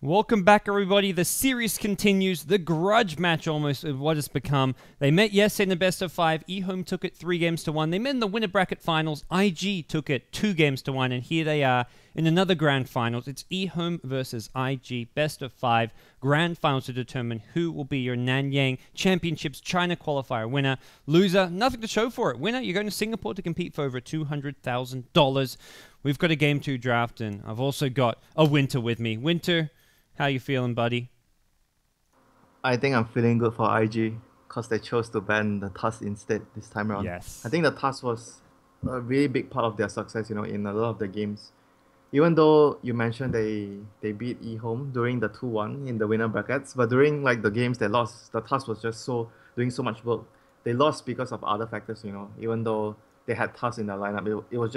Welcome back, everybody. The series continues. The grudge match almost of what it's become. They met yesterday in the best of 5. EHOME took it 3-1. They met in the winner bracket finals. IG took it 2-1. And here they are in another grand finals. It's EHOME versus IG. Best of 5 grand finals to determine who will be your Nanyang Championships China qualifier winner. Loser, nothing to show for it. Winner, you're going to Singapore to compete for over $200,000. We've got a Game 2 draft, and I've also got a Winter with me. Winter, how you feeling, buddy? I think I'm feeling good for IG because they chose to ban the TUS instead this time around. Yes. I think the TUS was a really big part of their success, in a lot of the games. Even though you mentioned they beat EHOME during the 2-1 in the winner brackets, but during the games they lost, the TUS was just doing so much work. They lost because of other factors, even though they had TUS in their lineup. It was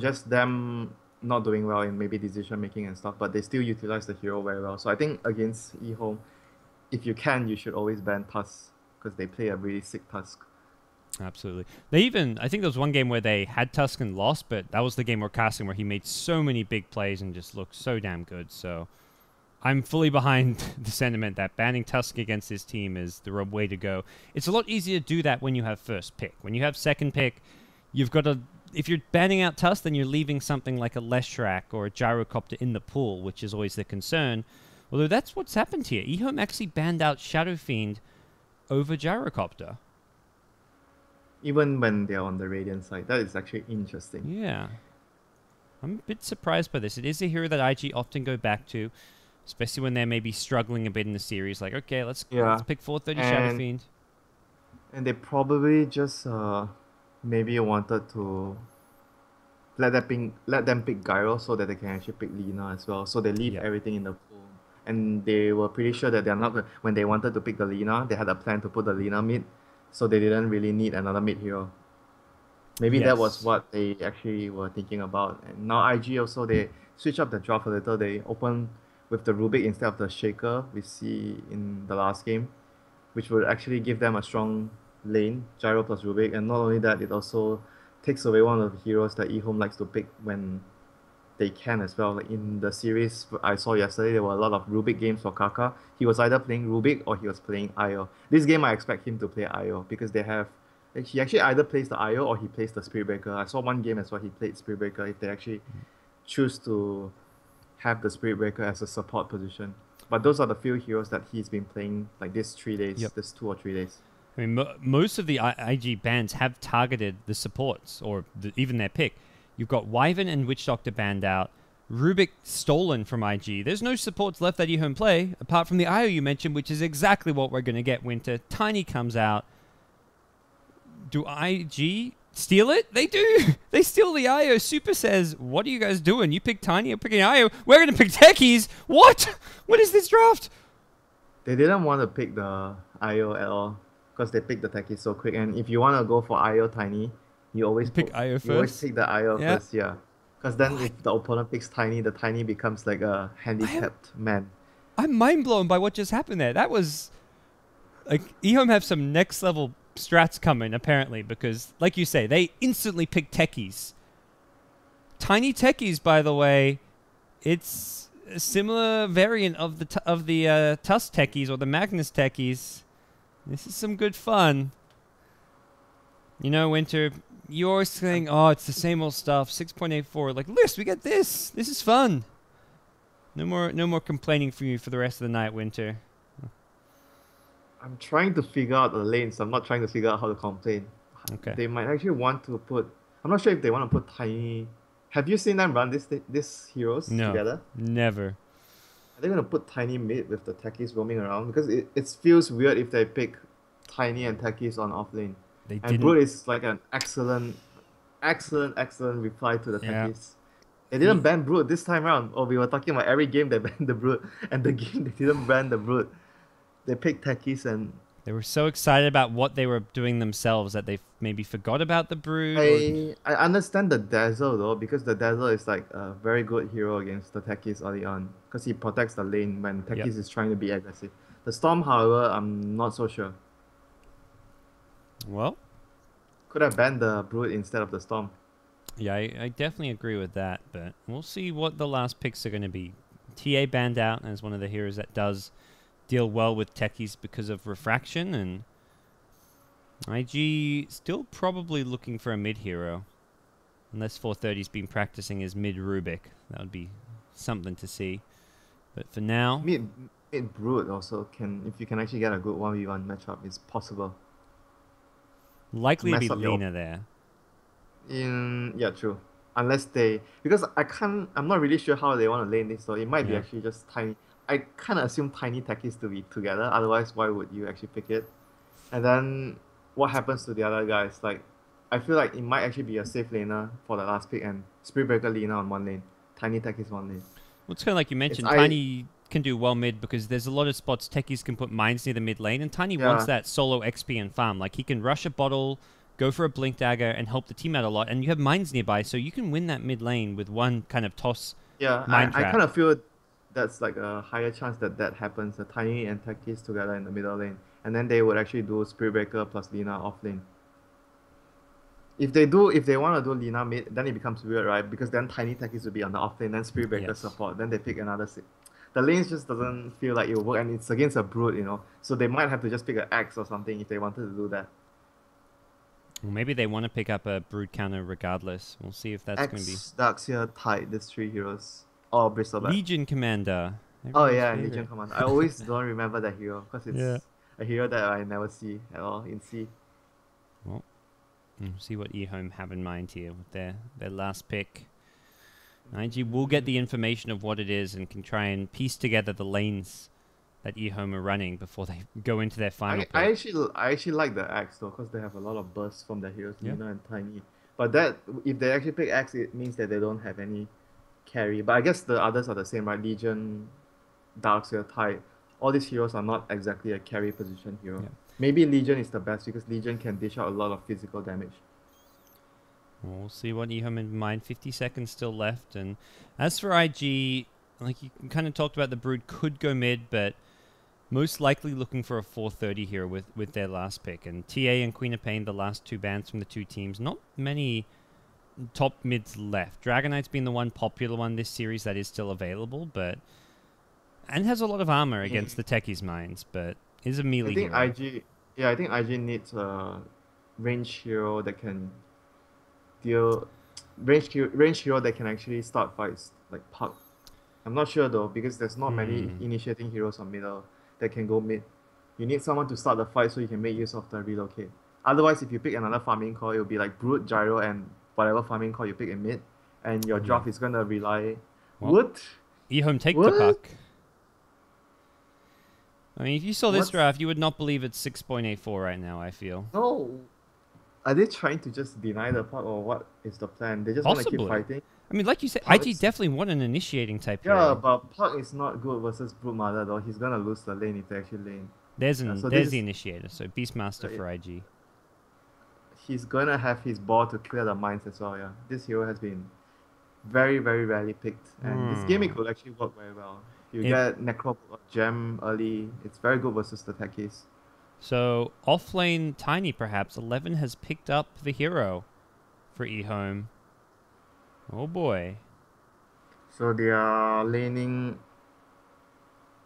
just them not doing well in maybe decision making and stuff, but they still utilize the hero very well. So I think against EHOME, if you can, you should always ban Tusk because they play a really sick Tusk. Absolutely. I think there was one game where they had Tusk and lost, but that was the game we're casting where he made so many big plays and just looked so damn good. So I'm fully behind the sentiment that banning Tusk against this team is the way to go. It's a lot easier to do that when you have first pick. When you have second pick, you've got to... If you're banning out Tusk, then you're leaving something like a Leshrak or a Gyrocopter in the pool, which is always the concern. Although that's what's happened here. EHOME actually banned out Shadow Fiend over Gyrocopter. Even when they're on the Radiant side. That is actually interesting. Yeah. I'm a bit surprised by this. It is a hero that IG often go back to, especially when they're maybe struggling a bit in the series. Like, okay, let's pick 430 Shadow Fiend. And they probably just... maybe wanted to let them pick Gyro so that they can actually pick Lina as well. So they leave everything in the pool. And they were pretty sure that they're not when they wanted to pick the Lina, they had a plan to put the Lina mid, so they didn't really need another mid hero. Maybe that was what they actually were thinking about. And now IG also, they switch up the draft a little. They open with the Rubik instead of the Shaker we see in the last game, which would actually give them a strong lane, Gyro plus Rubik, and not only that, it also takes away one of the heroes that EHOME likes to pick when they can as well. Like in the series I saw yesterday, there were a lot of Rubik games for Kaka. He was either playing Rubik or he was playing IO. This game I expect him to play IO because he actually either plays the IO or he plays the Spirit Breaker. I saw one game as well, he played Spirit Breaker if they actually choose to have the Spirit Breaker as a support position. But those are the few heroes that he's been playing like this 3 days, this 2 or 3 days. I mean, most of the IG bans have targeted the supports, or even their pick. You've got Wyvern and Witch Doctor banned out. Rubik stolen from IG. There's no supports left that EHOME play, apart from the IO you mentioned, which is exactly what we're going to get, Winter. Tiny comes out. Do IG steal it? They do! They steal the IO. Super says, what are you guys doing? You pick Tiny, I'm picking IO. We're going to pick Techies! What? What is this draft? They didn't want to pick the IO at all, because they pick the Techie so quick. And if you want to go for IO Tiny, you always pick IO first. You always pick the IO first, yeah. Because then if the opponent picks Tiny, the Tiny becomes like a handicapped man. I'm mind blown by what just happened there. That was like EHOME have some next level strats coming apparently, because like you say, they instantly pick Techies. Tiny Techies, by the way, it's a similar variant of the Tusk Techies or the Magnus Techies. This is some good fun. Winter, you're always saying, oh, it's the same old stuff. 6.84. Like, list, we get this. This is fun. No more complaining from you for the rest of the night, Winter. I'm trying to figure out the lanes. I'm not trying to figure out how to complain. Okay. They might actually want to put... I'm not sure if they want to put Tiny... Have you seen them run these heroes together? Never. They're going to put Tiny mid with the Techies roaming around because it feels weird if they pick Tiny and Techies on offlane. And Brood is like an excellent reply to the Techies. They didn't ban Brood this time around. Oh, we were talking about every game they banned the Brood, and the game they didn't ban the Brood. They picked Techies and... They were so excited about what they were doing themselves that they maybe forgot about the Brood. I understand the Dazzle though, because the Dazzle is like a very good hero against the Techies early on, because he protects the lane when Techies is trying to be aggressive. The Storm, however, I'm not so sure. Well, could have banned the Brood instead of the Storm. Yeah, I definitely agree with that, but we'll see what the last picks are going to be. TA banned out as one of the heroes that does deal well with techies because of refraction, and IG still probably looking for a mid hero. Unless 430's been practicing his mid Rubik. That would be something to see. But for now... Mid Brood also if you can actually get a good 1v1 matchup, it's possible. Likely to be Lina there. Yeah, true. Unless because I'm not really sure how they want to lane this, so it might be actually just Tiny. I kind of assume Tiny techies to be together, otherwise why would you actually pick it? And then what happens to the other guys? Like, I feel like it might actually be a safe laner for the last pick and Spirit Breaker Lina on one lane, Tiny techies one lane. Well, it's kind of like you mentioned, Tiny can do well mid because there's a lot of spots techies can put mines near the mid lane, and Tiny wants that solo XP and farm. Like, he can rush a bottle, go for a blink dagger, and help the team out a lot, and you have mines nearby, so you can win that mid lane with one kind of toss. Yeah, I kind of feel that's like a higher chance that happens, the Tiny and techies together in the middle lane, and then they would actually do Spirit Breaker plus Lina off lane. If they want to do Lina mid, then it becomes weird, right? Because then Tiny techies will be on the off lane, then Spirit Breaker support, then they pick another the lanes just doesn't feel like it will work, and it's against a Brood, you know. So they might have to just pick an Axe or something if they wanted to do that. Well, maybe they want to pick up a Brood counter regardless. We'll see if that's going to be... Darkseer, Tide, these three heroes. Oh, Bristleback. Legion Commander. Legion Commander. I always don't remember that hero because it's a hero that I never see at all in C. Well, we'll see what EHOME have in mind here with their last pick. IG will get the information of what it is and can try and piece together the lanes that EHOME are running before they go into their final pick. I actually like the Axe though, because they have a lot of bursts from their heroes, Lina and Tiny. But that if they actually pick Axe, it means that they don't have any carry. But I guess the others are the same, right? Legion, Darkseer, Tide. All these heroes are not exactly a carry position hero. Yeah. Maybe Legion is the best because Legion can dish out a lot of physical damage. We'll see what EHOME in mind. 50 seconds still left. And as for IG, like you kind of talked about, the Brood could go mid, but most likely looking for a 430 here with their last pick. And TA and Queen of Pain, the last two bans from the two teams. Not many top mids left. Dragonite's been the one popular one this series that is still available, but and has a lot of armor against the techies' mines, but is a melee hero. I think IG needs a range hero that can deal range hero that can actually start fights, like Puck. I'm not sure though, because there's not many initiating heroes on middle that can go mid. You need someone to start the fight so you can make use of the relocate. Otherwise, if you pick another farming core, it'll be like Brood, Gyro, and whatever farming core you pick in mid, and your draft is gonna rely. What? EHOME take the Puck. I mean, if you saw this draft, you would not believe it's 6.84 right now, I feel. No. Are they trying to just deny the Puck, or what is the plan? They just want to keep fighting? I mean, like you said, IG definitely want an initiating type hero. Yeah, but Puck is not good versus Broodmother, though. He's going to lose the lane if they actually lane. There's the initiator, so Beastmaster for IG. He's going to have his ball to clear the mines as well, yeah. This hero has been very, very rarely picked. And this gimmick will actually work very well. You get Necro or Gem early. It's very good versus the techies. So, off-lane Tiny, perhaps. 11 has picked up the hero for EHOME. Oh, boy. So, they are laning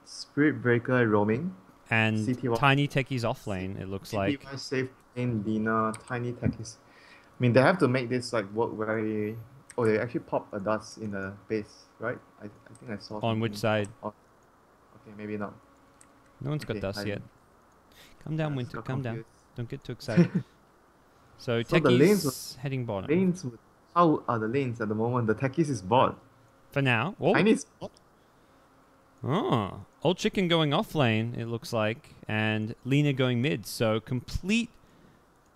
Spirit Breaker roaming. And CT1. Tiny techies off-lane, it looks like. CT1 safe lane, Lina, Tiny techies. I mean, they have to make this like work very... Oh, they actually pop a dust in the base, right? I think I saw. On which side? Okay, maybe not. No one's got dust yet. Calm down, Winter. Calm down. Don't get too excited. So techies heading bottom. How are the lanes at the moment? The techies is bot. For now. Tiny's bot. Oh, Old Chicken going off lane, it looks like, and Lina going mid. So complete,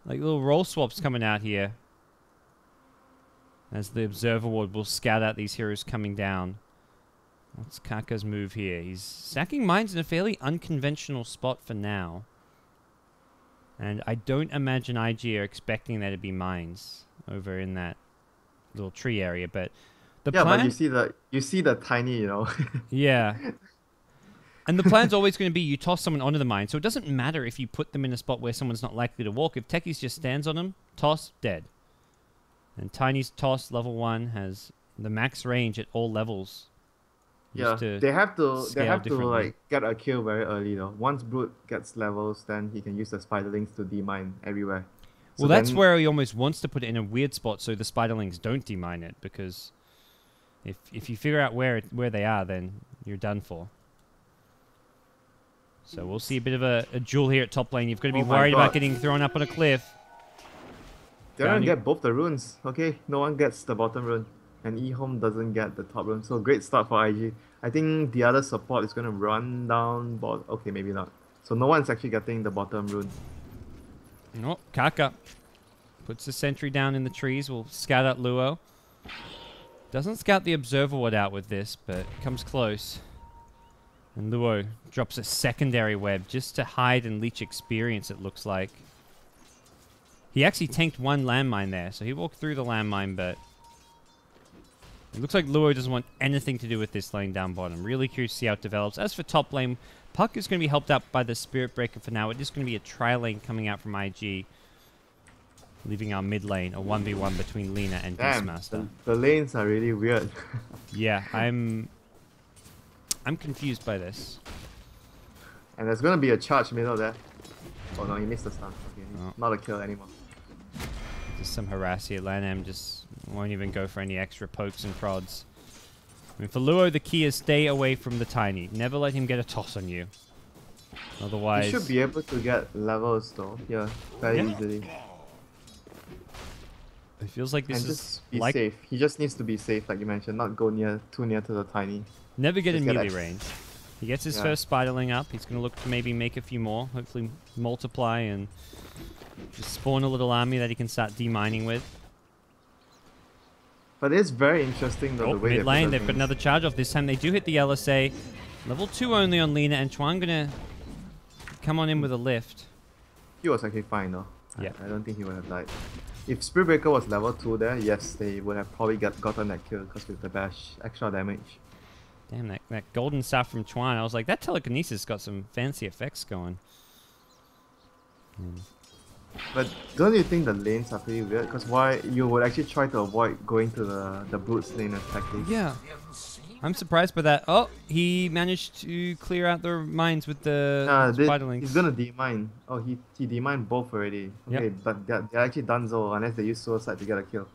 like little role swaps coming out here. As the Observer Ward will scout out these heroes coming down. What's Kaka's move here? He's sacking mines in a fairly unconventional spot for now. And I don't imagine IG are expecting there to be mines over in that little tree area. But the plan... but you see the Tiny, you know. Yeah. And the plan's always going to be you toss someone onto the mine. So it doesn't matter if you put them in a spot where someone's not likely to walk. If Techies just stands on them, toss, dead. And Tiny's toss, level 1, has the max range at all levels. Yeah, Used to they have to scale differently. like get a kill very early though. Once Brute gets levels, then he can use the spiderlings to demine everywhere. So Well, that's then where he almost wants to put it in a weird spot so the spiderlings don't demine it, because if you figure out where they are, then you're done for. So we'll see a bit of a duel here at top lane. You've got to be Oh my worried about God. getting thrown up on a cliff. they're gonna Bounty- get both the runes. Okay, no one gets the bottom rune, and EHOME doesn't get the top rune. So great start for IG. I think the other support is gonna run down bot. Okay, maybe not. So no one's actually getting the bottom rune. Oh, Kaka puts the sentry down in the trees. We'll scout out Luo. Doesn't scout the observer ward out with this, but comes close. And Luo drops a secondary web just to hide and leech experience, it looks like. He actually tanked one landmine there, so he walked through the landmine, but it looks like Luo doesn't want anything to do with this lane down bottom. Really curious to see how it develops. As for top lane, Puck is going to be helped out by the Spirit Breaker for now. It is going to be a tri-lane coming out from IG, leaving our mid lane, a 1v1 between Lina and Damn, Beastmaster. the lanes are really weird. Yeah, I'm confused by this. And there's gonna be a charge middle there. Oh no, he missed the stun. Okay, Oh. not a kill anymore. Just some harass here. Lanham just won't even go for any extra pokes and prods. I mean, for Luo, the key is stay away from the Tiny. Never let him get a toss on you. Otherwise... He should be able to get levels though. Yeah, very easily. It feels like this And is just be like... safe. He just needs to be safe, like you mentioned, not go too near to the Tiny. Never get in Just get melee that- range. He gets his Yeah. first spiderling up. He's going to look to maybe make a few more. Hopefully multiply and just spawn a little army that he can start demining with. But it's very interesting though, Oh, the way mid lane, put they've got another charge off. This time they do hit the LSA. Level 2 only on Lina, and Chuan going to come on in with a lift. He was actually fine though. Yeah. I don't think he would have died. If Spirit Breaker was level 2 there, yes, they would have probably gotten that kill because with the bash, extra damage. Damn, that golden staff from Chuan. I was like, that telekinesis got some fancy effects going. But don't you think the lanes are pretty weird? Because why you would actually try to avoid going to the Brute's lane as tactics? Yeah. I'm surprised by that. Oh, he managed to clear out the mines with the spiderlings. He's gonna demine. Oh, he demined both already. Okay, Yep. but they're actually donezo unless they use suicide to get a kill.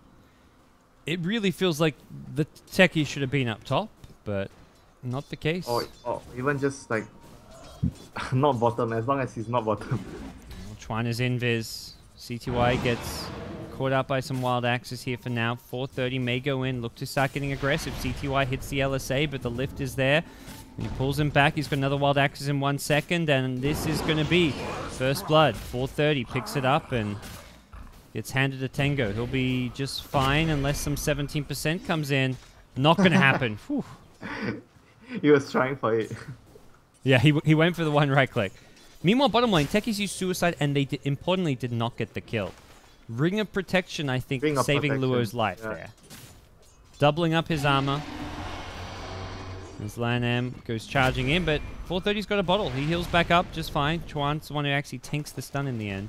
It really feels like the techie should have been up top, but not the case. Or even just like not bottom, as long as he's not bottom. Chuan is invis. CTY gets caught out by some wild axes here for now. 430 may go in. Look to start getting aggressive. CTY hits the LSA, but the lift is there. He pulls him back. He's got another wild axes in 1 second, and this is going to be first blood. 430 picks it up and gets handed to Tengo. He'll be just fine unless some 17% comes in. Not going to happen. Whew. He was trying for it. Yeah, he went for the one right click. Meanwhile, bottom lane, Techies used suicide, and they importantly did not get the kill. Ring of Protection, I think, Ring of saving Protection, Luo's life yeah. there. Doubling up his armor. As Lanham goes charging in, but 430's got a bottle. He heals back up just fine. Chuan's the one who actually tanks the stun in the end.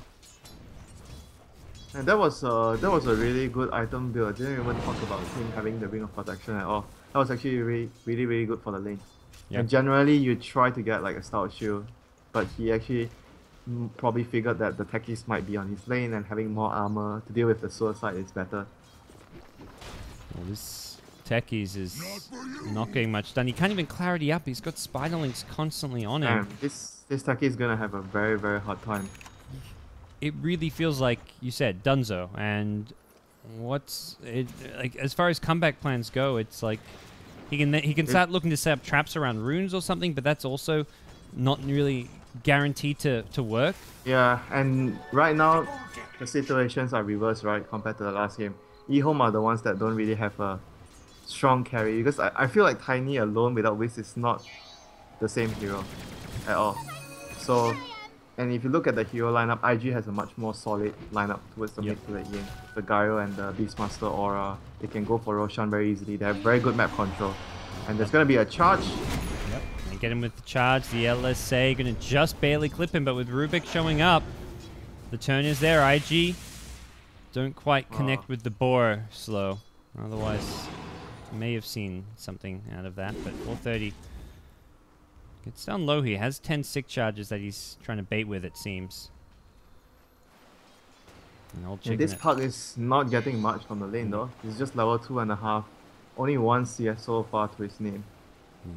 And that was a really good item build. I didn't even talk about him having the Ring of Protection at all. That was actually really good for the lane. Yep. And generally, you try to get like a stout shield, but he actually probably figured that the techies might be on his lane and having more armor to deal with the suicide is better. Well, this Techies is not getting much done. He can't even clarity up. He's got spiderlings constantly on him. And this techie is gonna have a very hard time. It really feels like you said Dunzo, and what's it like as far as comeback plans go? It's like he can start looking to set up traps around runes or something, but that's also not really guaranteed to work. Yeah, and right now the situations are reversed, right, compared to the last game. EHOME are the ones that don't really have a strong carry because I feel like Tiny alone without Whis is not the same hero at all. So, and if you look at the hero lineup, IG has a much more solid lineup towards the mid to late game. The Gyro and the Beastmaster Aura, they can go for Roshan very easily. They have very good map control. And there's going to be a charge. Yep. And get him with the charge. The LSA going to just barely clip him, but with Rubik showing up, the turn is there. IG don't quite connect with the boar slow. Otherwise, may have seen something out of that, but 430 gets down low here. Has 10 sick charges that he's trying to bait with, it seems. And this Puck is not getting much from the lane though. He's just level 2.5. Only 1 CS so far to his name.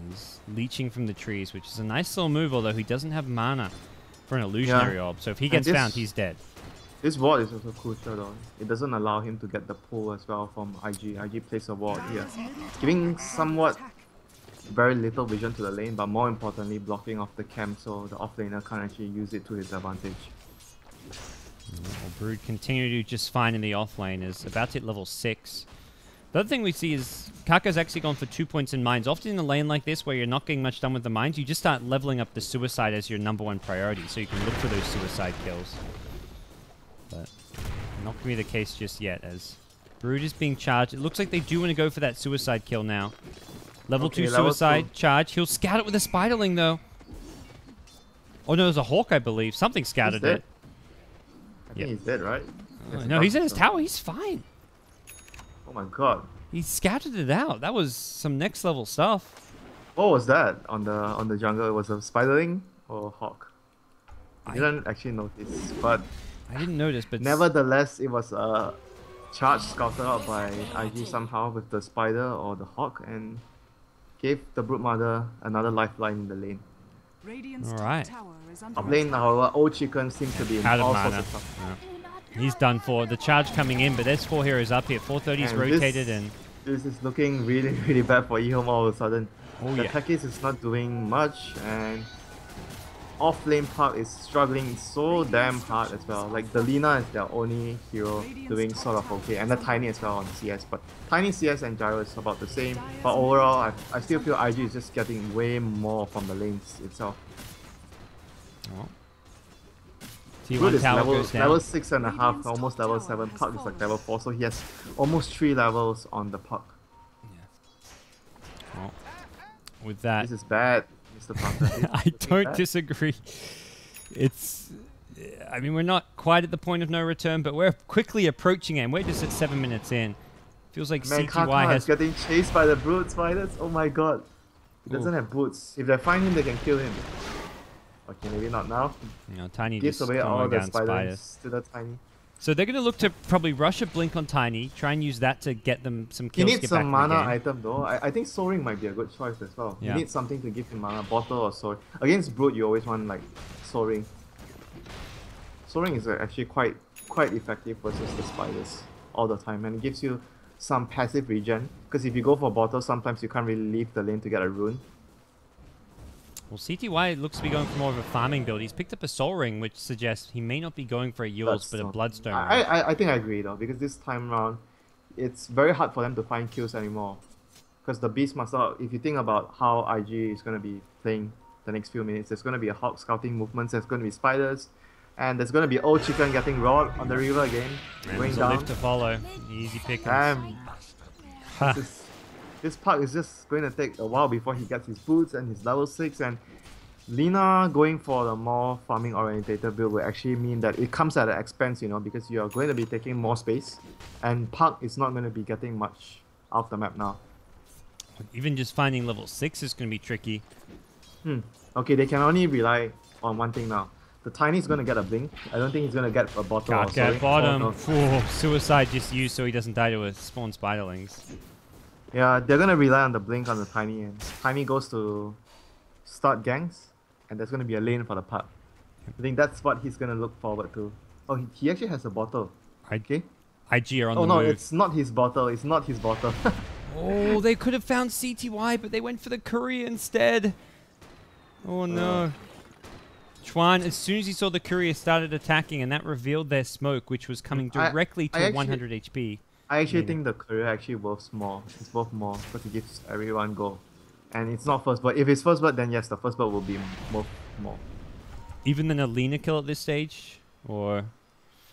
He's leeching from the trees, which is a nice little move, although he doesn't have mana for an illusionary orb. So if he gets found, he's dead. This ward is also crucial though. It doesn't allow him to get the pull as well from IG. IG plays a ward here, giving somewhat very little vision to the lane, but more importantly blocking off the camp so the offlaner can't actually use it to his advantage. Well, Brood continue to do just fine in the offlane, is about to hit level 6. The other thing we see is Kaka's actually gone for 2 points in mines. Often in a lane like this where you're not getting much done with the mines, you just start leveling up the suicide as your #1 priority, so you can look for those suicide kills. But not going to be the case just yet, as Brood is being charged. It looks like they do want to go for that suicide kill now. Level 2 suicide charge. He'll scout it with a Spiderling, though. Oh, no, there's a Hawk, I believe. Something scouted it. I think he's dead, right? No, he's in his tower. He's fine. Oh my god. He scouted it out. That was some next level stuff. What was that on the jungle? It was a Spiderling or a Hawk? I didn't actually notice, but I didn't notice, but nevertheless, it was a charge scouted out by IG somehow with the Spider or the Hawk and gave the Broodmother another lifeline in the lane. Alright. Up lane, our old chicken seems to be in all sorts of stuff. Yeah. He's done for. The charge coming in, but there's 4 heroes up here. 430's rotated and... This is looking really, really bad for EHOME all of a sudden. Oh, the Tekis is not doing much, and off-lane Puck is struggling so damn hard as well. Like, the Lina is their only hero doing sort of okay, and the Tiny as well on CS. But Tiny CS and Gyro is about the same. But overall, I still feel IG is just getting way more from the lanes itself. Oh. Brood T1 is tower goes down. level 6.5, almost level 7. Puck is like level 4, so he has almost 3 levels on the Puck. Yeah. Well, with that... This is bad, Mr. Puck. I don't disagree. It's... I mean, we're not quite at the point of no return, but we're quickly approaching it. We're just at 7 minutes in. Feels like CTY Kaka has... is getting chased by the Brood Spiders. Oh my god. He doesn't have boots. If they find him, they can kill him. Okay, maybe not now. Tiny gives just away all the spiders to the Tiny. So they're going to look to probably rush a blink on Tiny, try and use that to get them some kills. He needs some mana item though. I think Soul Ring might be a good choice as well. Yeah. You need something to give him mana, bottle or Soul. Against Brood, you always want like Soul Ring. Soul Ring is actually quite effective versus the spiders all the time, and it gives you some passive regen. Because if you go for bottle, sometimes you can't really leave the lane to get a rune. Well, CTY looks to be going for more of a farming build. He's picked up a Soul Ring, which suggests he may not be going for a Yules, but a Bloodstone. I think I agree though, because this time around, it's very hard for them to find kills anymore. Because the Beastmaster, if you think about how IG is going to be playing the next few minutes, there's going to be a Hawk scouting movements, there's going to be spiders, and there's going to be old chicken getting rolled on the river again, going down. Lift to follow. Easy pickings. This Puck is just going to take a while before he gets his boots and his level 6, and Lina going for the more farming orientated build will actually mean that it comes at an expense, you know, because you are going to be taking more space, and Puck is not going to be getting much off the map now. Even just finding level 6 is going to be tricky. Okay, they can only rely on one thing now. The Tiny's going to get a blink. I don't think he's going to get a bottle or something. Bottom. Oh, suicide just used so he doesn't die to a spawn spiderlings. Yeah, they're going to rely on the blink on the Tiny, and Tiny goes to start ganks, and there's going to be a lane for the Puck. I think that's what he's going to look forward to. Oh, he actually has a bottle. Okay. IG are on the move. Oh no, it's not his bottle. It's not his bottle. Oh, they could have found CTY, but they went for the courier instead. Oh no. Chuan, as soon as he saw the courier, started attacking, and that revealed their smoke, which was coming directly to 100 HP. I actually think the courier actually worth more. It's worth more because it gives everyone gold. And it's not first blood. If it's first blood, then yes, the first blood will be worth more. Even than a Lina kill at this stage? Or...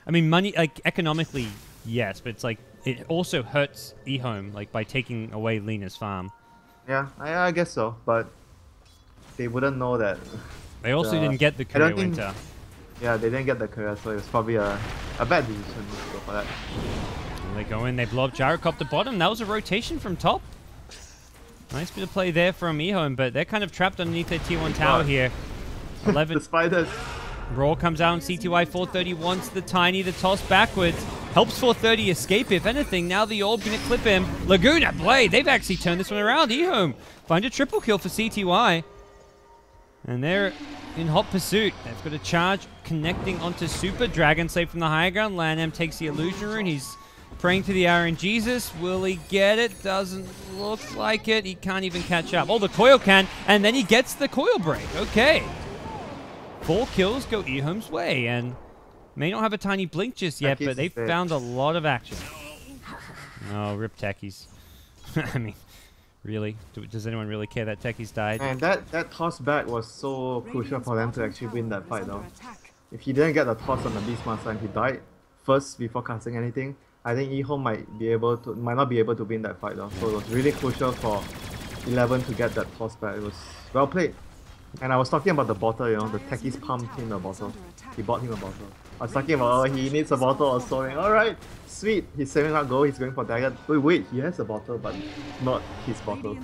I mean, money, like, economically, yes, but it's like, it also hurts EHOME, like, by taking away Lina's farm. Yeah, I guess so, but they wouldn't know that. They also didn't get the courier winter. Yeah, they didn't get the courier, so it was probably a bad decision to go for that. They go in, they blow up Gyrocopter bottom. That was a rotation from top. Nice bit of play there from EHOME, but they're kind of trapped underneath their tier 1 tower here. 11. The spiders. Raw comes out on CTY. 430 wants the Tiny to toss backwards. Helps 430 escape, if anything. Now the orb going to clip him. Laguna Blade. They've actually turned this one around. EHOME find a triple kill for CTY. And they're in hot pursuit. They've got a charge connecting onto Super. Dragon Slave from the higher ground. Lanham takes the illusion rune. He's praying to the RNGesus. Will he get it? Doesn't look like it. He can't even catch up. Oh, the coil can. And then he gets the coil break. Okay. 4 kills go EHOME's way. And may not have a tiny blink just yet, but they've found a lot of action. Oh, rip Techies. I mean, really? Does anyone really care that Techies died? And that toss back was so crucial for them to actually win that fight though. If he didn't get the toss on the Beastmaster and he died first before casting anything, I think EHOME might not be able to win that fight though. So it was really crucial for 11 to get that toss back. It was well played. And I was talking about the bottle, you know, the Techies pumped him a bottle. He bought him a bottle. I was talking about, oh, he needs a bottle or so. Alright, sweet. He's saving up gold, he's going for dagger. Wait, he has a bottle, but not his bottle.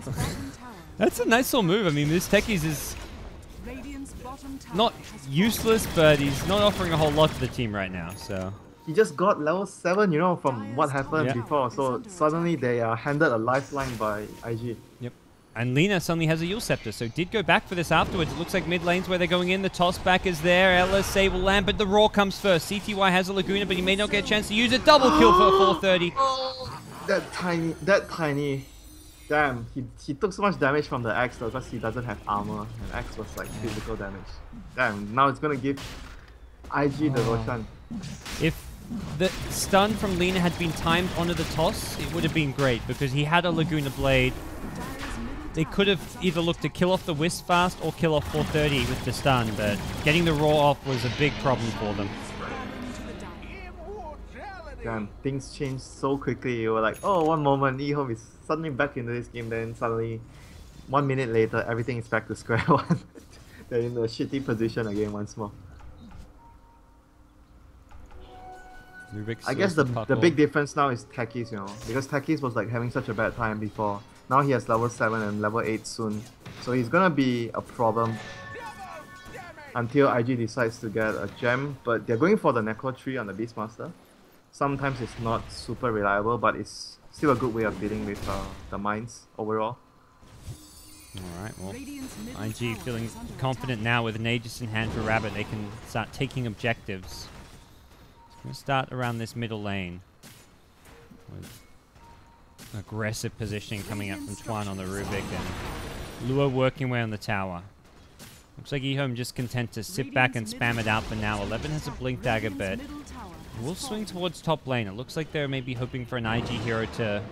That's a nice little move. I mean, this Techies is not useless, but he's not offering a whole lot to the team right now, so... He just got level 7, you know, from what happened before. So suddenly they are handed a lifeline by IG. Yep. And Lina suddenly has a Yule Scepter, so did go back for this afterwards. It looks like mid lane's where they're going in. The toss back is there. Ella, Sable, Lamb, but the Raw comes first. CTY has a Laguna, but he may not get a chance to use it. Double kill for 430. That tiny. Damn, he took so much damage from the axe though, because he doesn't have armor. And axe was like physical damage. Damn, now it's gonna give IG the Roshan. If the stun from Lina had been timed onto the toss, it would have been great, because he had a Laguna Blade. They could have either looked to kill off the Wisp fast or kill off 430 with the stun, but getting the Raw off was a big problem for them. Damn, things changed so quickly. You were like, oh, one moment, EHOME is suddenly back into this game, then suddenly, 1 minute later, everything is back to square one. They're in a shitty position again once more. I guess the big difference now is Techies, you know, because Techies was like having such a bad time before. Now he has level 7 and level 8 soon, so he's gonna be a problem until IG decides to get a gem. But they're going for the Necro tree on the Beastmaster. Sometimes it's not super reliable, but it's still a good way of dealing with the mines overall. Alright, well, IG feeling confident now with an Aegis in hand for Rabbit. They can start taking objectives. We'll start around this middle lane with aggressive positioning coming up from Twan on the Rubik and Lua working away on the tower. Looks like EHOME just content to sit back and spam it out for now. 11 has a Blink Dagger, but we'll swing towards top lane. It looks like they're maybe hoping for an IG hero to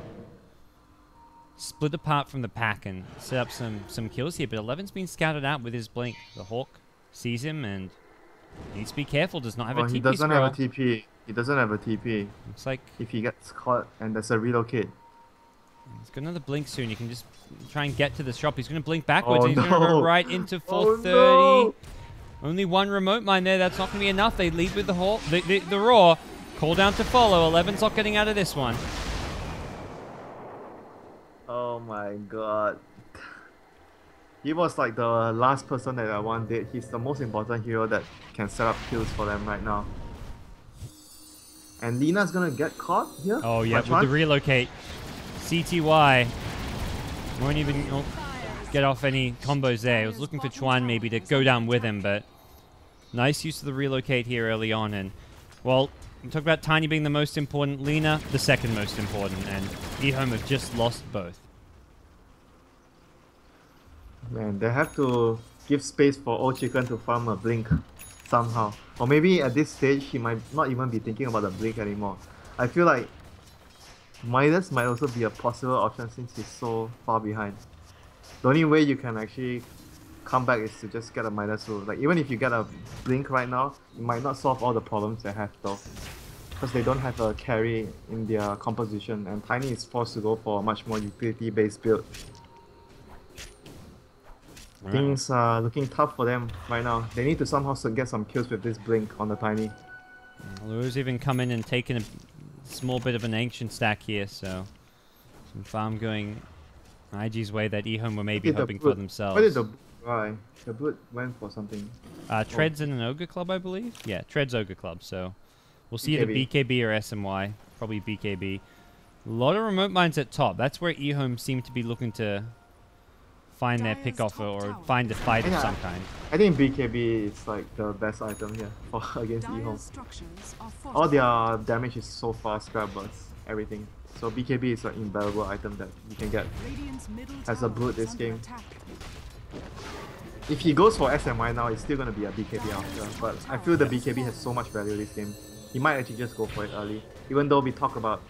split apart from the pack and set up some kills here, but 11's been scouted out with his Blink. The Hawk sees him and needs to be careful, does not have a TP he doesn't scroll. have a TP. He doesn't have a TP. Looks like if he gets caught and there's a relocate. He's got another blink soon. You can just try and get to the shop. He's going to blink backwards and he's going to go right into 430. Oh, no. Only one remote mine there. That's not going to be enough. They lead with the Raw. Call down to follow. 11's not getting out of this one. Oh my god. He was like the last person that I wanted. He's the most important hero that can set up kills for them right now. And Lina's gonna get caught here? Oh yeah, with the relocate. CTY won't even get off any combos there. I was looking for Chuan maybe to go down with him, but nice use of the relocate here early on. And, well, we talk about Tiny being the most important, Lina the second most important, and EHOME have just lost both. Man, they have to give space for Old Chicken to farm a Blink somehow. Or maybe at this stage, he might not even be thinking about the Blink anymore. I feel like Midas might also be a possible option since he's so far behind. The only way you can actually come back is to just get a Midas rule. Like, even if you get a Blink right now, it might not solve all the problems they have though. Because they don't have a carry in their composition, and Tiny is forced to go for a much more utility-based build. Things are looking tough for them right now. They need to somehow get some kills with this Blink on the Tiny. Lua's even come in and taken a small bit of an ancient stack here, so some farm going IG's way that EHOME were maybe Did the hoping for Brute- themselves. Where did the Brute The Brute went for something. Treads in an Ogre Club, I believe? Yeah, Treads Ogre Club, so we'll see either BKB or SMY. Probably BKB. A lot of remote mines at top. That's where EHOME seem to be looking to find their pick-off or find a fight of some kind. I think BKB is like the best item here for against EHOME. All their damage is so fast, grab burst, everything. So BKB is an invaluable item that you can get as a Brute this game. If he goes for SMY now, it's still going to be a BKB after, but I feel the BKB has so much value this game. He might actually just go for it early, even though we talk about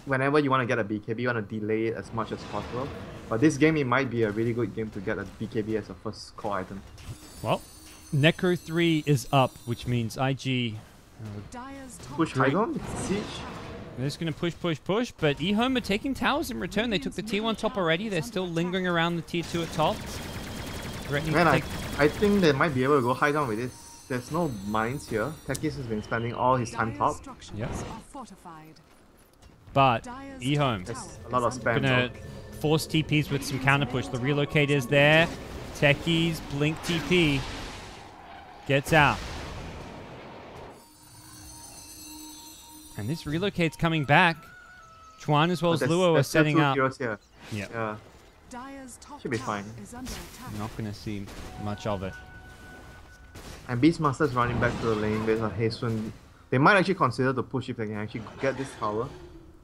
whenever you want to get a BKB, you want to delay it as much as possible. But this game, it might be a really good game to get a BKB as a first core item. Well, Necro 3 is up, which means IG... push high ground? Siege? They're just going to push, but EHOME are taking towers in return. They took the tier 1 top already. They're still lingering around the tier 2 at top. Man, I think they might be able to go high ground with this. There's no mines here. Tekis has been spending all his time top. Yep. But EHOME there's a lot of spam. Gonna force TPs with some counter push. The relocate is there. Techies, blink TP. Gets out. And this relocate's coming back. Chuan as well as Luo are setting up. Here. Yeah. Should be fine. I'm not going to see much of it. And Beastmaster's running back to the lane with a Hasten. They might actually consider to push if they can actually get this tower.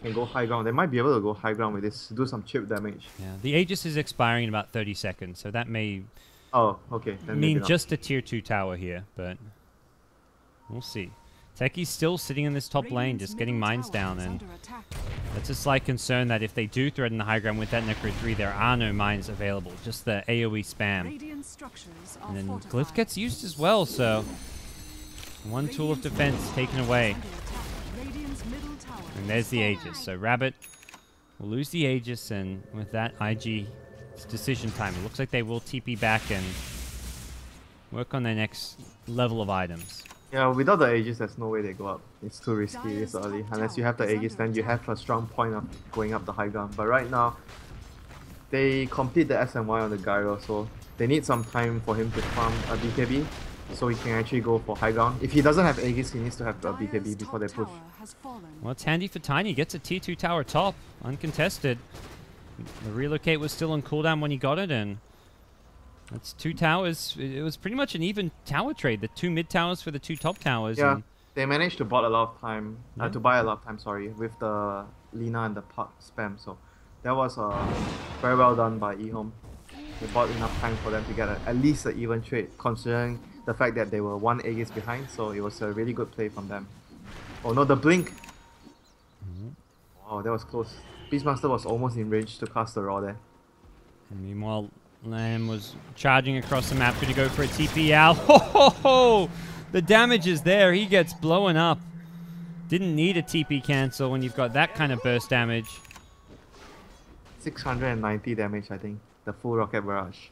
Can go high ground. They might be able to go high ground with this, do some chip damage. Yeah, the Aegis is expiring in about 30 seconds, so that may then mean just a tier 2 tower here, but we'll see. Techie's still sitting in this top lane, just getting mines down, and that's a slight concern that if they do threaten the high ground with that Necro 3, there are no mines available, just the AoE spam. And then Glyph gets used as well, so one tool of defense taken away. And there's the Aegis, so Rabbit will lose the Aegis, and with that, IG, it's decision time. It looks like they will TP back and work on their next level of items. Yeah, without the Aegis, there's no way they go up. It's too risky this early. Unless you have the Aegis, then you have a strong point of going up the high ground. But right now, they complete the SMY on the Gyro, so they need some time for him to farm a BKB, so he can actually go for high ground. If he doesn't have Aegis, he needs to have a BKB before they push. Well, it's handy for Tiny. Gets a tier 2 tower top, uncontested. The relocate was still on cooldown when he got it, and that's 2 towers. It was pretty much an even tower trade. The 2 mid towers for the 2 top towers. Yeah, they managed to buy a lot of time. To buy a lot of time, sorry, with the Lina and the Puck spam. So that was very well done by EHOME. They bought enough time for them to get at least an even trade, considering the fact that they were 1 Aegis behind. So it was a really good play from them. Oh no, the blink! Wow, that was close. Beastmaster was almost in range to cast the Raw there. And meanwhile, Lamb was charging across the map, going to go for a TP out. Ho ho ho! The damage is there. He gets blown up. Didn't need a TP cancel when you've got that kind of burst damage. 690 damage, I think. The full rocket barrage.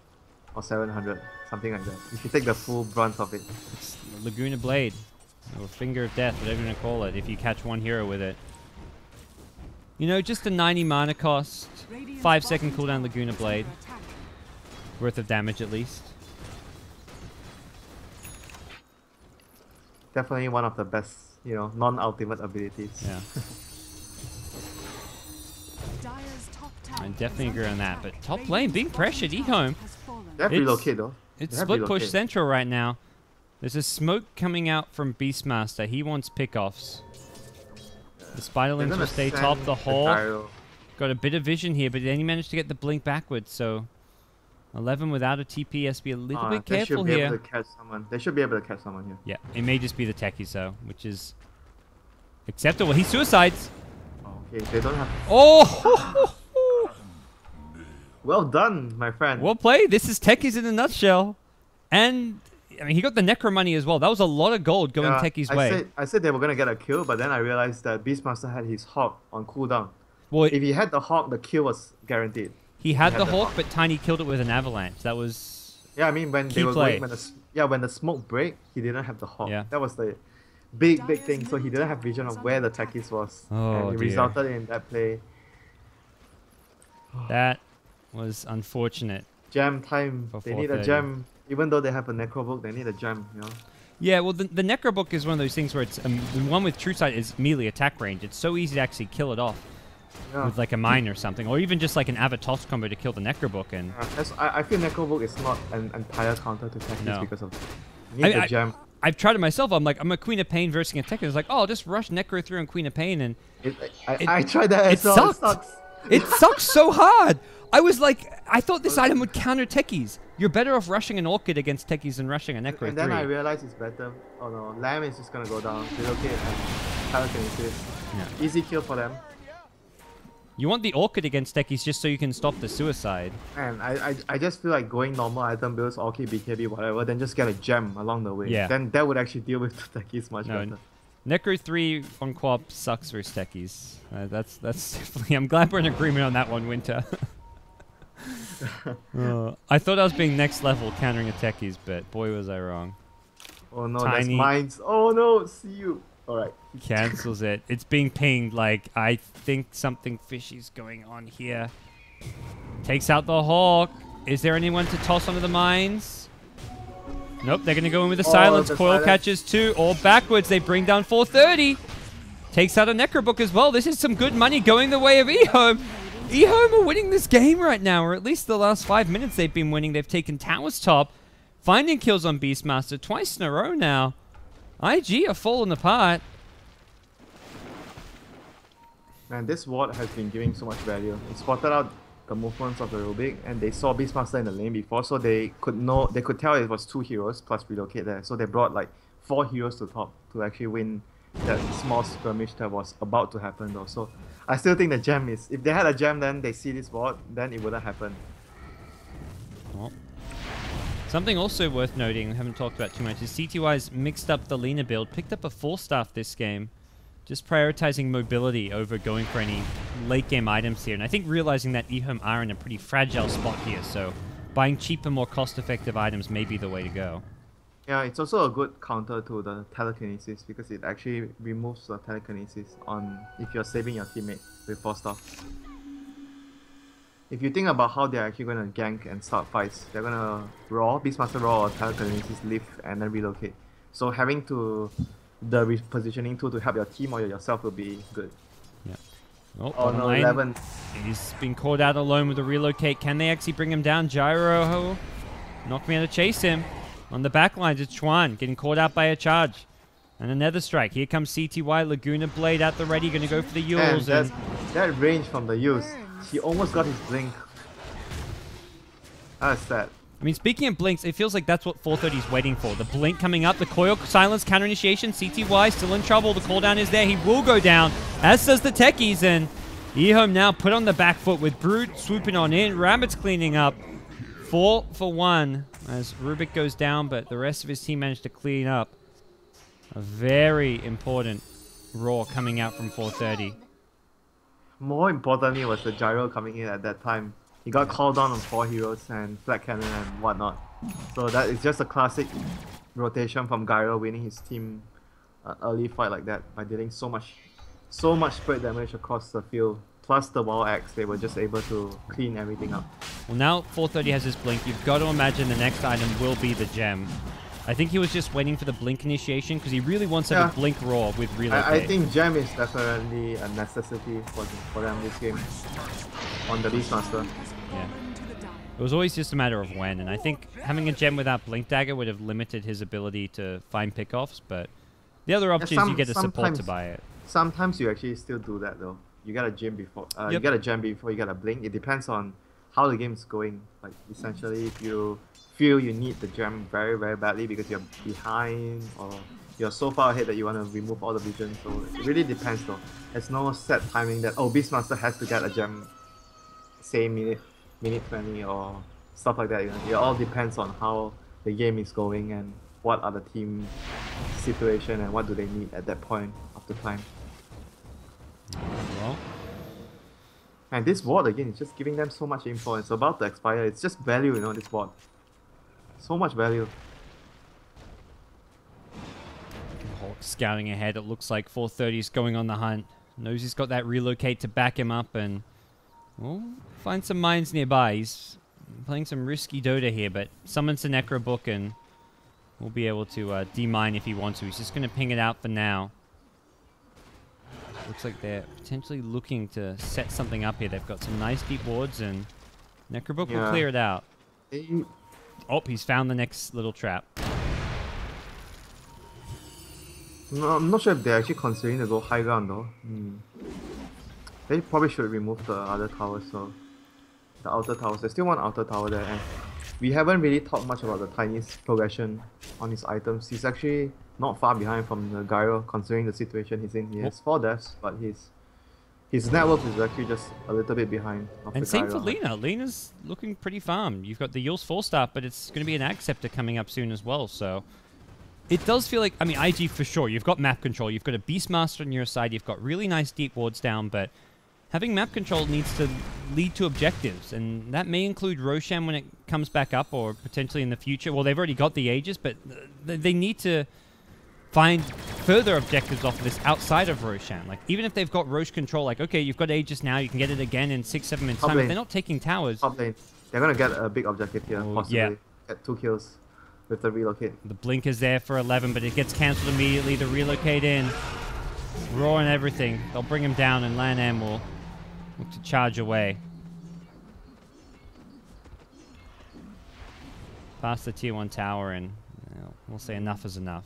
Or 700, something like that. If you take the full brunt of it. It's Laguna Blade. Or Finger of Death, whatever you want to call it, if you catch one hero with it. You know, just a 90 mana cost, 5-second cooldown Laguna Blade. Worth of damage at least. Definitely one of the best, you know, non-ultimate abilities. Yeah. I definitely agree on that, but top lane being pressured, EHOME. They have relocate though. It's split push central right now. There's a smoke coming out from Beastmaster. He wants pickoffs. The Spiderlings will stay top. The Hawk got a bit of vision here, but then he managed to get the blink backwards, so 11 without a TP has to be a little bit careful here. Able to catch someone. They should be able to catch someone here. Yeah, it may just be the techies though, which is acceptable. He suicides. Okay, they don't have... Oh! Well done, my friend. Well played. This is techies in a nutshell. And I mean, he got the Necro money as well. That was a lot of gold going Techie's way. I said they were going to get a kill, but then I realized that Beastmaster had his Hawk on cooldown. Well, if he had the Hawk, the kill was guaranteed. He had the Hawk, but Tiny killed it with an avalanche. That was... Yeah, I mean, when they were going, when the smoke break, he didn't have the Hawk. Yeah. That was the big thing. So he didn't have vision of where the Techies was. Oh, and it resulted in that play. That was unfortunate. Gem time. For They need a 430. gem. Even though they have a necro book, they need a gem, you know? Yeah, well, the Necro Book is one of those things where it's the one with True Sight is melee attack range. It's so easy to actually kill it off Yeah. with like a mine or something, or even just like an Avatos combo to kill the Necro Book. And I feel necro book is not an entire counter to Techies No. because of you need the gem. I've tried it myself. I'm a Queen of Pain versing a Tekken. It's like, oh, I'll just rush Necro through and Queen of Pain, and I tried that as well. sucked. It sucks. It sucks so hard. I was like, I thought this item would counter Techies. You're better off rushing an Orchid against Techies than rushing a Necro And then 3. I realized it's better. Oh no, Lamb is just gonna go down. Relocate and telekinesis. Yeah. Easy kill for them. You want the Orchid against Techies just so you can stop the suicide. And I just feel like going normal item builds, Orchid, BKB, whatever, then just get a gem along the way. Yeah. Then that would actually deal with the Techies much No, better. Necro 3 on Quap sucks versus Techies. That's definitely... I'm glad we're in agreement on that one, Winter. I thought I was being next level countering a Techies, but boy was I wrong. Oh no, Tiny. that's mines. Oh no, see you. Alright. Cancels it. It's being pinged like, I think something fishy's going on here. Takes out the Hawk. Is there anyone to toss onto the mines? Nope, they're going to go in with the silence. the Coil silence. catches 2. All backwards. They bring down 430. Takes out a Necro Book as well. This is some good money going the way of EHOME. EHOME are winning this game right now, or at least the last 5 minutes they've been winning. They've taken Towers top, finding kills on Beastmaster twice in a row now. IG are falling apart. Man, this ward has been giving so much value. It spotted out the movements of the Rubik, and they saw Beastmaster in the lane before, so they could tell it was 2 heroes plus relocate there. So they brought like 4 heroes to top to actually win that small skirmish that was about to happen though. So I still think the gem is, if they had a gem then they see this ward, then it wouldn't happen. Well, something also worth noting, we haven't talked about too much, is CTY's mixed up the Lena build, picked up a 4-staff this game, just prioritizing mobility over going for any late game items here. And I think realizing that EHOME are in a pretty fragile spot here, so buying cheaper, more cost-effective items may be the way to go. Yeah, it's also a good counter to the telekinesis because it actually removes the telekinesis on if you're saving your teammate with 4 stuff. If you think about how they're actually going to gank and start fights, they're going to raw, Beastmaster raw or telekinesis live and then relocate. So having the repositioning tool to help your team or yourself will be good. Yeah. Oh no, 11. He's been caught out alone with a relocate. Can they actually bring him down? Gyro not being able to chase him. On the back lines, it's Chuan getting caught out by a charge. And a Nether Strike. Here comes CTY, Laguna Blade at the ready, going to go for the Yules. And that range from the use, he almost got his blink. That's sad. I mean, speaking of blinks, it feels like that's what 430 is waiting for. The blink coming up, the coil silence, counter initiation. CTY still in trouble. The cooldown is there. He will go down, as does the Techies. And EHOME now put on the back foot with Brute swooping on in. Rabbit's cleaning up. 4 for 1 as Rubik goes down, but the rest of his team managed to clean up. A very important roar coming out from 430. More importantly was the gyro coming in at that time. He got called down on 4 heroes and flat cannon and whatnot. So that is just a classic rotation from Gyro winning his team an early fight like that by dealing so much spread damage across the field. Plus the wall axe, they were just able to clean everything up. Well, now 430 has his blink. You've got to imagine the next item will be the gem. I think he was just waiting for the blink initiation because he really wants to have a blink roar with relocate. I think gem is definitely a necessity for them this game on the Beastmaster. Yeah. It was always just a matter of when, and I think having a gem without blink dagger would have limited his ability to find pickoffs, but the other option is you get a support to buy it. Sometimes you actually still do that though. You got a gem before you get a gem before you get a blink. It depends on how the game is going. Like essentially, if you feel you need the gem very very badly because you're behind or you're so far ahead that you want to remove all the vision. So it really depends though. There's no set timing that Beastmaster has to get a gem, say minute 20 or stuff like that. You know? It all depends on how the game is going and what are the team situation and what do they need at that point of the time. Well, and this ward again is just giving them so much info. It's about to expire. It's just value, you know, this ward. So much value. Hawk scouting ahead. It looks like 430 is going on the hunt. Knows he's got that relocate to back him up, and We'll find some mines nearby. He's playing some risky Dota here, but summons the Necro Book and we'll be able to demine if he wants to. He's just going to ping it out for now. Looks like they're potentially looking to set something up here. They've got some nice deep wards and Necro Book will clear it out. Oh, he's found the next little trap. No, I'm not sure if they're actually considering to go high ground though. They probably should remove the other towers, so the outer towers. There's still one outer tower there, and we haven't really talked much about the Tiny's progression on his items. He's actually not far behind from the Gyro, considering the situation he's in. He has 4 deaths, but his net worth is actually just a little bit behind. And same for Lina. Lina's looking pretty farmed. You've got the Yule's 4-star, but it's going to be an Ag Scepter coming up soon as well, so... It does feel like, I mean, IG for sure. You've got map control. You've got a Beastmaster on your side. You've got really nice deep wards down, but having map control needs to lead to objectives, and that may include Roshan when it comes back up, or potentially in the future. Well, they've already got the Aegis, but they need to find further objectives off of this outside of Roshan. Like, even if they've got Rosh control, like, okay, you've got Aegis now, you can get it again in 6-7 minutes time. If they're not taking towers... Top lane. They're going to get a big objective here, possibly. Yeah. Get 2 kills. With the relocate. The blink is there for 11, but it gets cancelled immediately. The relocate in. Roar and everything. They'll bring him down, and Lan Am will look to charge away. Past the tier 1 tower, and we'll say enough is enough.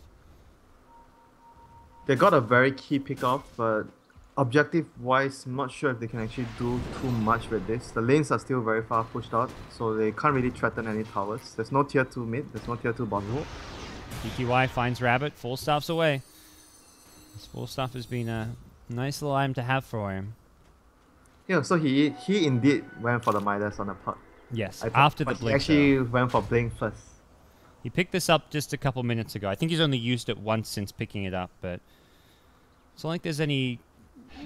They got a very key pick-off, but objective-wise, I'm not sure if they can actually do too much with this. The lanes are still very far pushed out, so they can't really threaten any towers. There's no tier 2 mid, there's no tier 2 bottom. TTY finds Rabbit, 4 staffs away. This 4 staff has been a nice little item to have for him. Yeah, so he indeed went for the Midas on the pot. Yes, after the blink. He actually went for blink first. He picked this up just a couple minutes ago. I think he's only used it once since picking it up, but it's not like there's any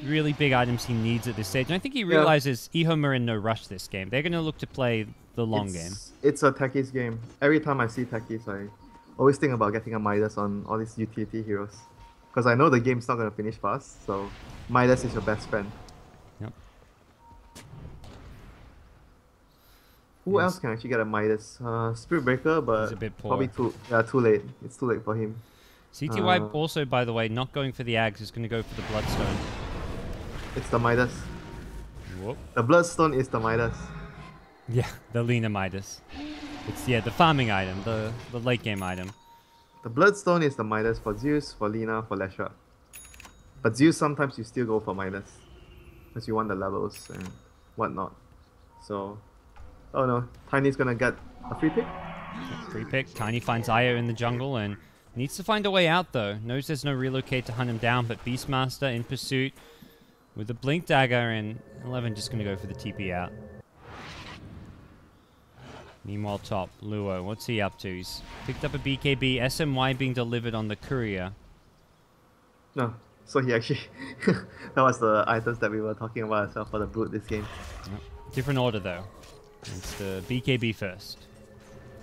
really big items he needs at this stage. And I think he realizes EHOME are in no rush this game. They're going to look to play the long game. It's a techies game. Every time I see techies, I always think about getting a Midas on all these utility heroes. Because I know the game's not going to finish fast, so Midas is your best friend. Yep. Who else can actually get a Midas? Spirit Breaker, but he's a bit poor. Probably too late. It's too late for him. CTY also, by the way, not going for the Ags, is going to go for the Bloodstone. It's the Midas. Whoop. The Bloodstone is the Midas. Yeah, the Lina Midas. It's, yeah, the farming item, the late game item. The Bloodstone is the Midas for Zeus, for Lina, for Lesha. But Zeus, sometimes you still go for Midas. Because you want the levels and whatnot. So, oh no, Tiny's gonna get a free pick? Free pick. Tiny finds Aya in the jungle and needs to find a way out though. Knows there's no relocate to hunt him down, but Beastmaster in pursuit with the Blink Dagger, and 11 just going to go for the TP out. Meanwhile, top, Luo, what's he up to? He's picked up a BKB, SMY being delivered on the courier. No, so he actually... that was the items that we were talking about as well for the Brute this game. Yep. Different order though. It's the BKB first.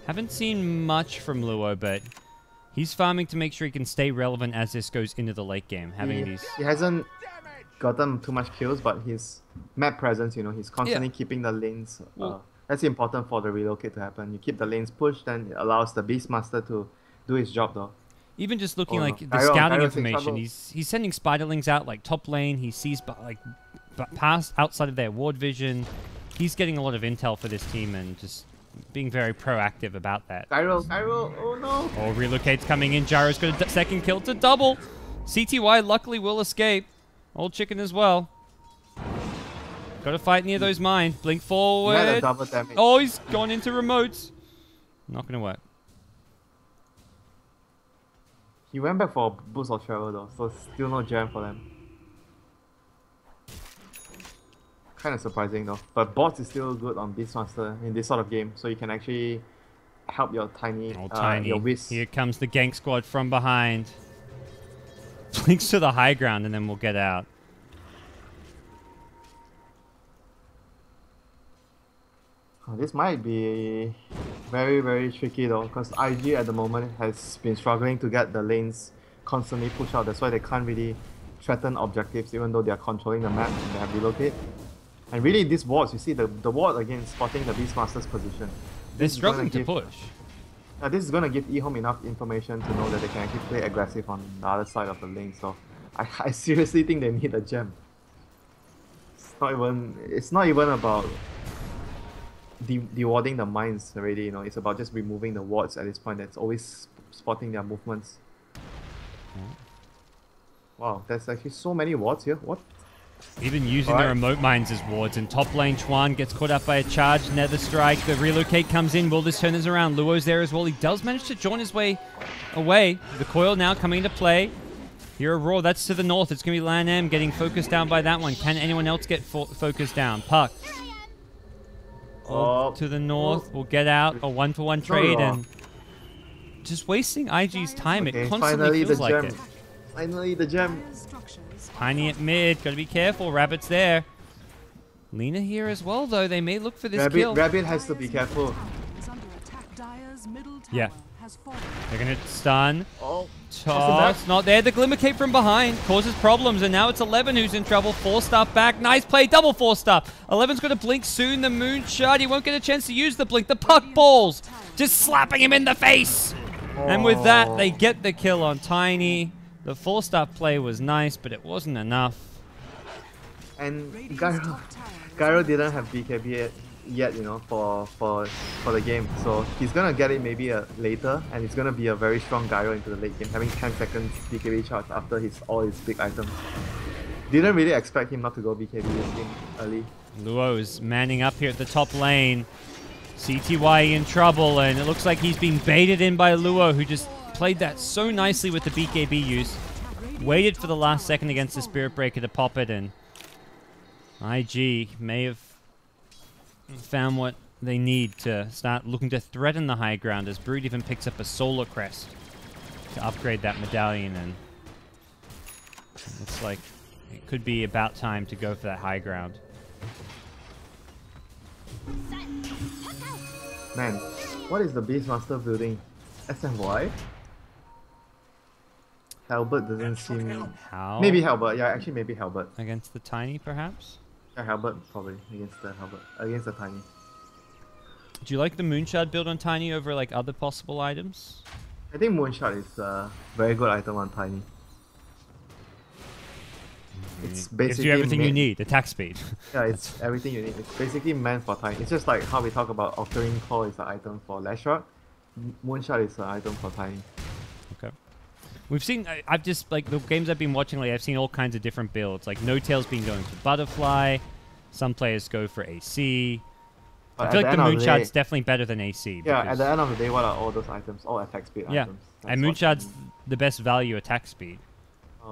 Haven't seen much from Luo, but he's farming to make sure he can stay relevant as this goes into the late game. He hasn't gotten too much kills, but his map presence, you know, he's constantly keeping the lanes. That's important for the relocate to happen. You keep the lanes pushed, then it allows the Beastmaster to do his job though. Even just looking like the scouting information, he's sending spiderlings out like top lane. He sees like past outside of their ward vision. He's getting a lot of intel for this team and just being very proactive about that. Gyro, oh no! Oh, relocate's coming in. Gyro's got a second kill to double. CTY luckily will escape. Old chicken as well. Got to fight near those mines. Blink forward. Oh, he's gone into remotes. Not going to work. He went back for a boost of travel though, so still no gem for them. Kind of surprising though. But bots is still good on Beastmaster in this sort of game, so you can actually help your Tiny, your Whis. Here comes the gank squad from behind. Blinks to the high ground and then we'll get out. This might be very, very tricky though, because IG at the moment has been struggling to get the lanes constantly pushed out. That's why they can't really threaten objectives even though they are controlling the map and they have relocate. And really, these wards, you see the ward again spotting the Beastmaster's position. They're This is gonna struggling to give- push. This is going to give EHOME enough information to know that they can actually play aggressive on the other side of the lane. So I seriously think they need a gem. It's not even about dewarding the mines already, you know. It's about just removing the wards at this point. That's always spotting their movements. Wow, there's actually so many wards here. What? Even using the remote mines as wards. And top lane, Chuan gets caught up by a charge. Nether Strike. The relocate comes in. Will this turn this around? Luo's there as well. He does manage to join his way away. The coil now coming into play. Hero Roar, that's to the north. It's going to be Lan M getting focused down by that one. Can anyone else get focused down? Puck. To the north. We'll get out a one-for-one trade and just wasting IG's time. Okay, it constantly feels like it. Finally the gem. Tiny at mid. Got to be careful. Rabbit's there. Lina here as well, though. They may look for this kill. Rabbit has to be careful. Yeah. They're going to stun. Oh. Toss. Not there. The Glimmer Cape from behind causes problems, and now it's 11 who's in trouble. 4-star back. Nice play. Double 4-star. 11's going to blink soon. The Moonshot. He won't get a chance to use the blink. The puck balls. Just slapping him in the face. And with that, they get the kill on Tiny. The 4-star play was nice, but it wasn't enough. And Gyro didn't have BKB yet, you know, for the game. So he's gonna get it maybe later, and it's gonna be a very strong Gyro into the late game, having 10 seconds BKB charge after all his big items. Didn't really expect him not to go BKB this game early. Luo is manning up here at the top lane. CTY in trouble, and it looks like he's been baited in by Luo, who just played that so nicely with the BKB use. Waited for the last second against the Spirit Breaker to pop it, and IG may have found what they need to start looking to threaten the high ground, as Brood even picks up a Solar Crest to upgrade that medallion, and it looks like it could be about time to go for that high ground. Man, what is the Beastmaster building? SMY? Halbert doesn't seem... How? Maybe Halbert, yeah, actually maybe Halbert. Against the Tiny, perhaps? Yeah, Halbert probably against the Tiny. Do you like the Moonshard build on Tiny over like other possible items? I think Moonshot is a very good item on Tiny. It's basically gives you everything you need. Attack speed. Yeah, it's everything you need. It's basically meant for Tiny. It's just like how we talk about Altering Call is an item for Lashrock. Moonshot is an item for Tiny. Okay. We've seen, I've just, like, the games I've been watching lately, I've seen all kinds of different builds. Like, No Tail's been going for Butterfly. Some players go for AC. I feel like the Moonshot's definitely better than AC. Yeah, at the end of the day, what are all those items? All attack speed items. That's and Moonshot's the best value attack speed.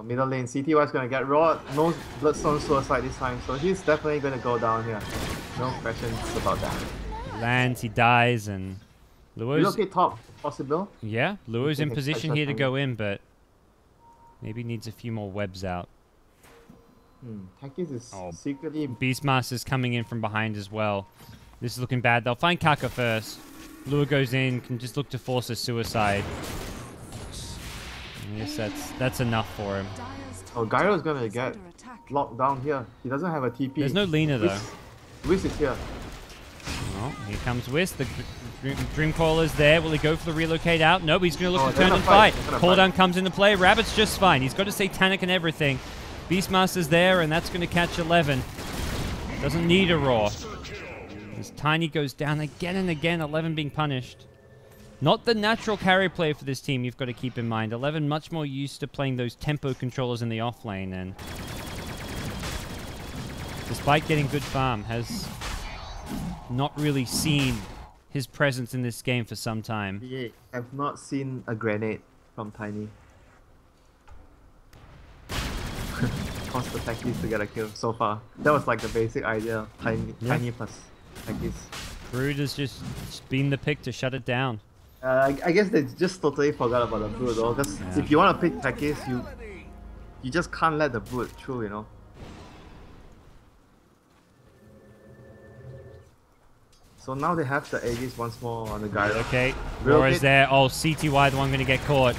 Middle lane, CTY is going to get raw. No Bloodstone Suicide this time, so he's definitely going to go down here. No questions about that. He lands, he dies, and Luo's... Relocate top, possible? Yeah, Luo's in position here to go in, but maybe needs a few more webs out. Takis is secretly... Beastmaster's coming in from behind as well. This is looking bad. They'll find Kaka first. Luo goes in, can just look to force a suicide. I guess that's enough for him. Oh, Gyro's gonna get locked down here. He doesn't have a TP. There's no Lina though. Whis is here. Oh, here comes Whis. The Dreamcaller's there. Will he go for the relocate out? Nope, he's going to look to turn and fight. Cooldown comes into play. Rabbit's just fine. He's got a Satanic and everything. Beastmaster's there, and that's going to catch 11. Doesn't need a Roar. As Tiny goes down again and again, 11 being punished. Not the natural carry play for this team, you've got to keep in mind. 11 much more used to playing those tempo controllers in the offlane, and despite getting good farm, has not really seen his presence in this game for some time. Yeah, I've not seen a grenade from Tiny. Cost the Takis to get a kill so far. That was like the basic idea. Tiny plus Takis. Brood has just been the pick to shut it down. I guess they just totally forgot about the Brood though, because if you want to pick Takis, you just can't let the Brood through, you know. So now they have the Aegis once more on the guy. Okay, Rora's there. Oh, CTY, the one going to get caught.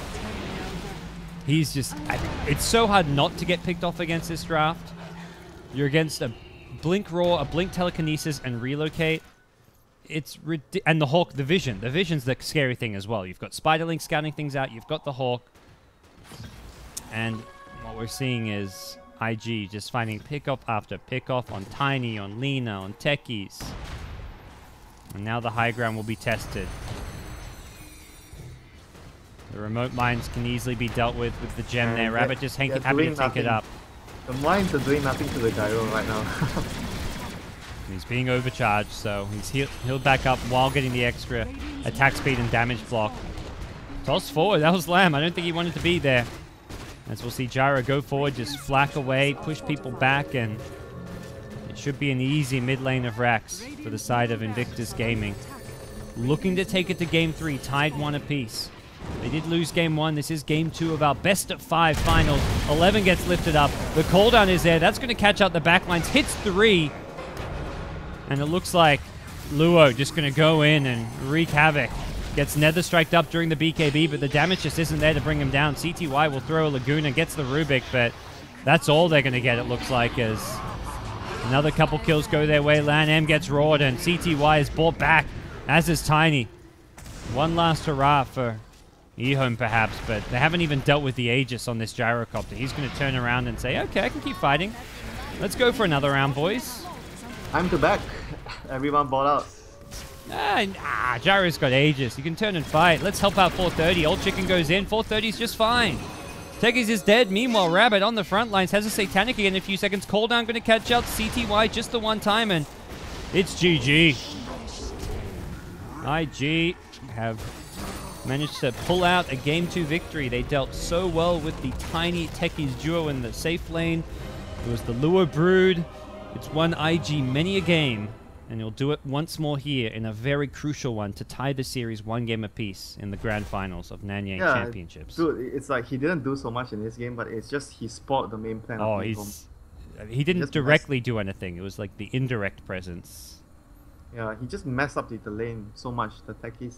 He's just... It's so hard not to get picked off against this draft. You're against a Blink Roar, a Blink Telekinesis, and Relocate. It's and the Hawk, the Vision. The Vision's the scary thing as well. You've got Spiderling scouting things out. You've got the Hawk. And what we're seeing is IG just finding pickoff after pickoff on Tiny, on Lina, on Techies. And now the high ground will be tested. The remote mines can easily be dealt with the gem there. Rabbit just happy to take it up. The mines are doing nothing to the gyro right now. He's being overcharged, so he's healed back up while getting the extra attack speed and damage block. Toss forward, that was Lamb. I don't think he wanted to be there. As we'll see Gyro go forward, just flak away, push people back, and it should be an easy mid lane of Rax for the side of Invictus Gaming. Looking to take it to Game 3, tied 1 apiece. They did lose Game 1. This is Game 2 of our best of 5 finals. 11 gets lifted up. The cooldown is there. That's going to catch out the backlines. Hits 3. And it looks like Luo just going to go in and wreak havoc. Gets Nether Striked up during the BKB, but the damage just isn't there to bring him down. CTY will throw a Laguna, gets the Rubik, but that's all they're going to get, it looks like, as another couple kills go their way. Lan M gets roared, and CTY is brought back, as is Tiny. One last hurrah for EHOME, perhaps, but they haven't even dealt with the Aegis on this Gyrocopter. He's going to turn around and say, okay, I can keep fighting. Let's go for another round, boys. Time to back. Everyone bought out. Gyro's got Aegis. You can turn and fight. Let's help out 430. Old Chicken goes in. 430's just fine. Techies is dead. Meanwhile, Rabbit on the front lines has a Satanic again in a few seconds. Cooldown going to catch out CTY just the one time, and it's GG. IG have managed to pull out a Game 2 victory. They dealt so well with the Tiny Techies duo in the safe lane. It was the Luo Brood. It's won IG many a game, and he'll do it once more here in a very crucial one to tie the series 1 game apiece in the grand finals of Nanyang Championships. Dude, it's like he didn't do so much in this game, but it's just he spoiled the main plan. Oh, he didn't directly do anything. It was like the indirect presence. Yeah, he just messed up the lane so much, the techies.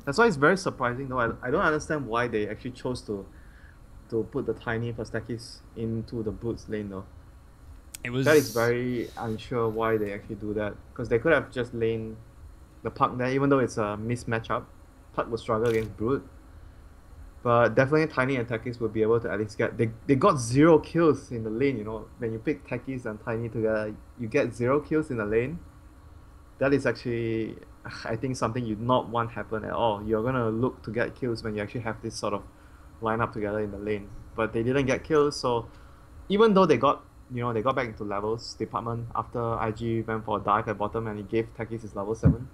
That's why it's very surprising though. I don't understand why they actually chose to put the Tiny for techies into the Boots lane though. That is very unsure why they actually do that. Because they could have just laned the Puck there, even though it's a mismatch up. Puck will struggle against Brood. But definitely Tiny and Techies will be able to at least get... They got 0 kills in the lane, you know. When you pick Techies and Tiny together, you get 0 kills in the lane. That is actually, I think, something you'd not want happen at all. You're going to look to get kills when you actually have this sort of lineup together in the lane. But they didn't get kills, so even though they got back into levels department after IG went for a dive at bottom and he gave Techies his level 7.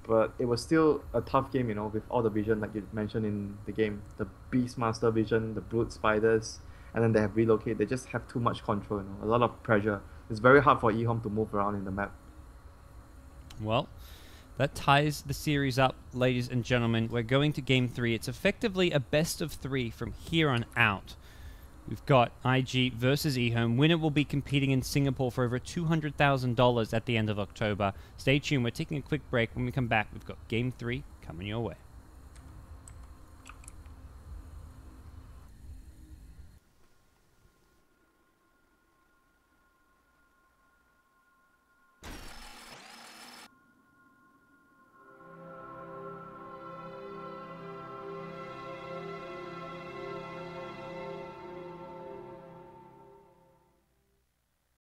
But it was still a tough game, you know, with all the vision like you mentioned in the game. The Beastmaster vision, the Brood Spiders, and then they have Relocate. They just have too much control, you know, a lot of pressure. It's very hard for EHOME to move around in the map. Well, that ties the series up, ladies and gentlemen. We're going to Game 3. It's effectively a best of 3 from here on out. We've got IG versus EHOME. Winner will be competing in Singapore for over $200,000 at the end of October. Stay tuned. We're taking a quick break. When we come back, we've got Game 3 coming your way.